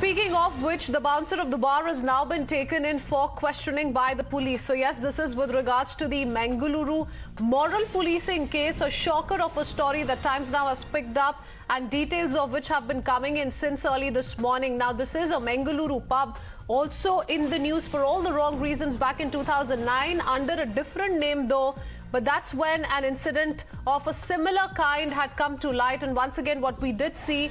Speaking of which, the bouncer of the bar has now been taken in for questioning by the police. So yes, this is with regards to the Mangaluru moral policing case, a shocker of a story that Times Now has picked up and details of which have been coming in since early this morning. Now this is a Mangaluru pub, also in the news for all the wrong reasons back in 2009 under a different name though. But that's when an incident of a similar kind had come to light, and once again what we did see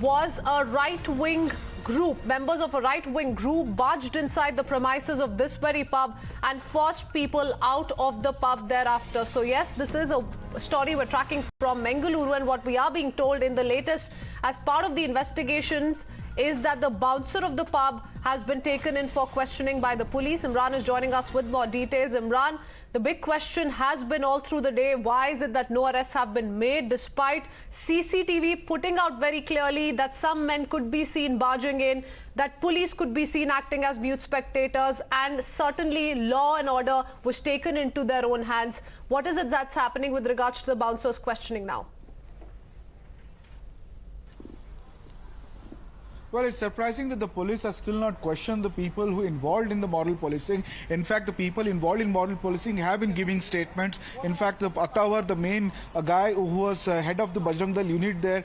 was a right-wing group, members of a right-wing group barged inside the premises of this very pub and forced people out of the pub thereafter. So yes, this is a story we're tracking from Mangaluru, and what we are being told in the latest as part of the investigations is that the bouncer of the pub has been taken in for questioning by the police. Imran is joining us with more details. Imran, the big question has been all through the day, why is it that no arrests have been made despite CCTV putting out very clearly that some men could be seen barging in, that police could be seen acting as mute spectators, and certainly law and order was taken into their own hands. What is it that's happening with regards to the bouncers questioning now? Well, it's surprising that the police are still not questioned the people who involved in the moral policing. In fact, the people involved in moral policing have been giving statements. In fact, the Attawar, the main guy who was head of the Bajrang Dal unit there,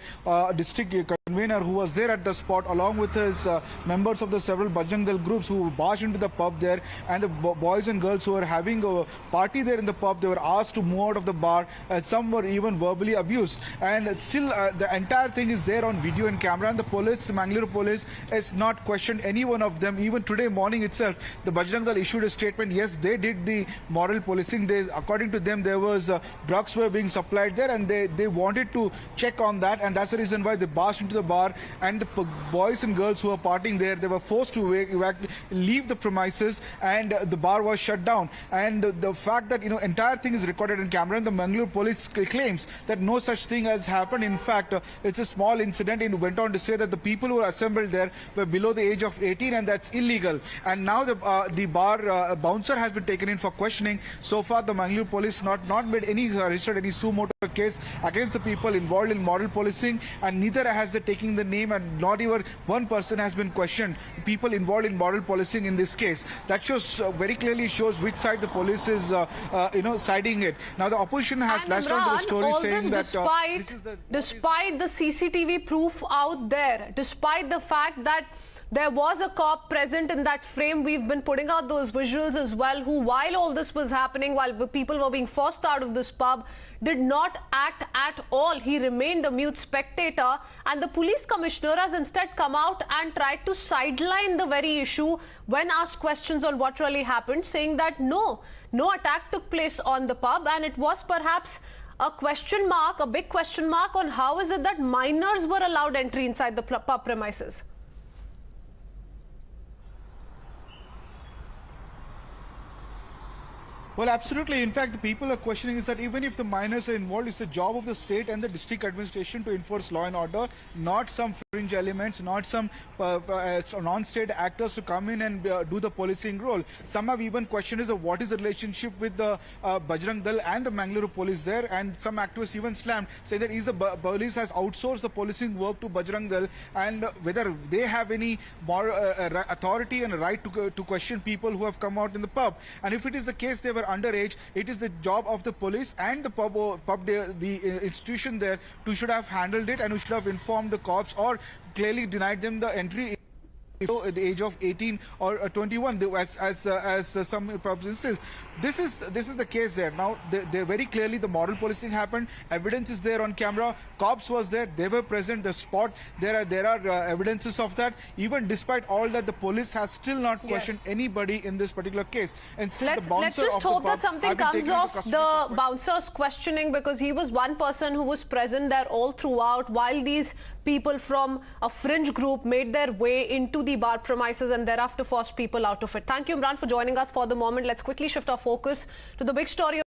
district convener who was there at the spot, along with his members of the several Bajrang Dal groups who barged into the pub there, and the boys and girls who were having a party there in the pub, they were asked to move out of the bar. Some were even verbally abused. And still, the entire thing is there on video and camera, and the police, Mangaluru police, has not questioned any one of them. Even today morning itself, the Bajrang Dal issued a statement. Yes, they did the moral policing. According to them, there was drugs were being supplied there, and they wanted to check on that, and that's the reason why they barged into the bar, and the boys and girls who were partying there, they were forced to leave the premises, and the bar was shut down. And the fact that entire thing is recorded on camera, and the Mangaluru police claims that no such thing has happened. In fact, it's a small incident. It went on to say that the people who were assembled there were below the age of 18, and that's illegal. And now the bar bouncer has been taken in for questioning. So far, the Mangaluru police not made any registered any suo motu case against the people involved in moral policing, and neither has they taken the name, and not even one person has been questioned. People involved in moral policing in this case, that shows very clearly shows which side the police is siding it. Now the opposition has latched on to the story, saying that despite the CCTV proof out there, despite the fact that there was a cop present in that frame, we've been putting out those visuals as well, who while all this was happening, while the people were being forced out of this pub, did not act at all. He remained a mute spectator, and the police commissioner has instead come out and tried to sideline the very issue when asked questions on what really happened, saying that no attack took place on the pub, and it was perhaps a question mark, a big question mark on how is it that minors were allowed entry inside the pub premises. Well, absolutely. In fact, the people are questioning is that even if the minors are involved, it's the job of the state and the district administration to enforce law and order, not some fringe elements, not some non-state actors to come in and do the policing role. Some have even questioned is what is the relationship with the Bajrang Dal and the Mangaluru police there, and some activists even slammed, saying that is the police has outsourced the policing work to Bajrang Dal, and whether they have any more authority and right to question people who have come out in the pub. And if it is the case they were underage, it is the job of the police and the the institution there to should have handled it, and we should have informed the cops or clearly denied them the entry at the age of 18 or 21, as some pubs insist. This is the case there. Now, they very clearly the moral policing happened. Evidence is there on camera. Cops was there. They were present. The spot. There are evidences of that. Even despite all that, the police has still not questioned anybody in this particular case. And let's just hope that something comes off the bouncer's questioning, because he was one person who was present there all throughout while these people from a fringe group made their way into the bar premises and thereafter forced people out of it. Thank you, Imran, for joining us for the moment. Let's quickly shift our focus to the big story